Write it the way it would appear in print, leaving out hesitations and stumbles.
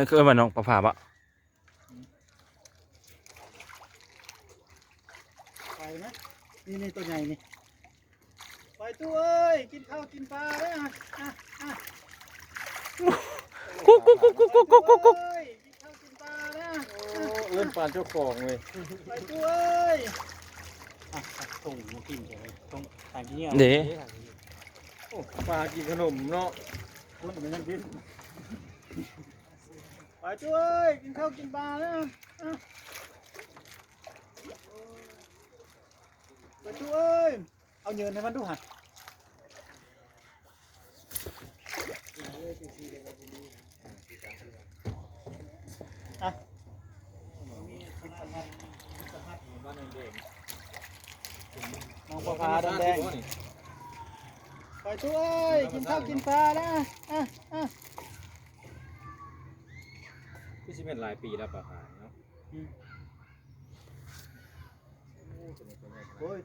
นคือว่าน้องปลาผาปะ ไปไหมนี่ตัวใหญ่นี่ไปตู้เอ้ยกินข้าวกินปลาเด้อกุ๊กกุ๊กกุ๊กกุ๊กกุ๊กกุ๊กกุ๊กกุ๊ก เอ้ยกินข้าวกินปลาเด้อ เล่นปานเจ้าของเลย ไปตู้เอ้ยส่งมากินเลยส่งทางนี้ เด้ โอ้ปลากินขนมเนาะ คุณเป็นยังกินไปตู้เอ้ยกินข้าวกินปลาเด้อไปตู้เอ้ยเอาเงินให้มันดูหะน้องปลาพาแดงไปตู้เอ้ยกินข้าวกินปลานะพี่ชิเป็นหลายปีแล้วปลาหายเนาะ โอ้ย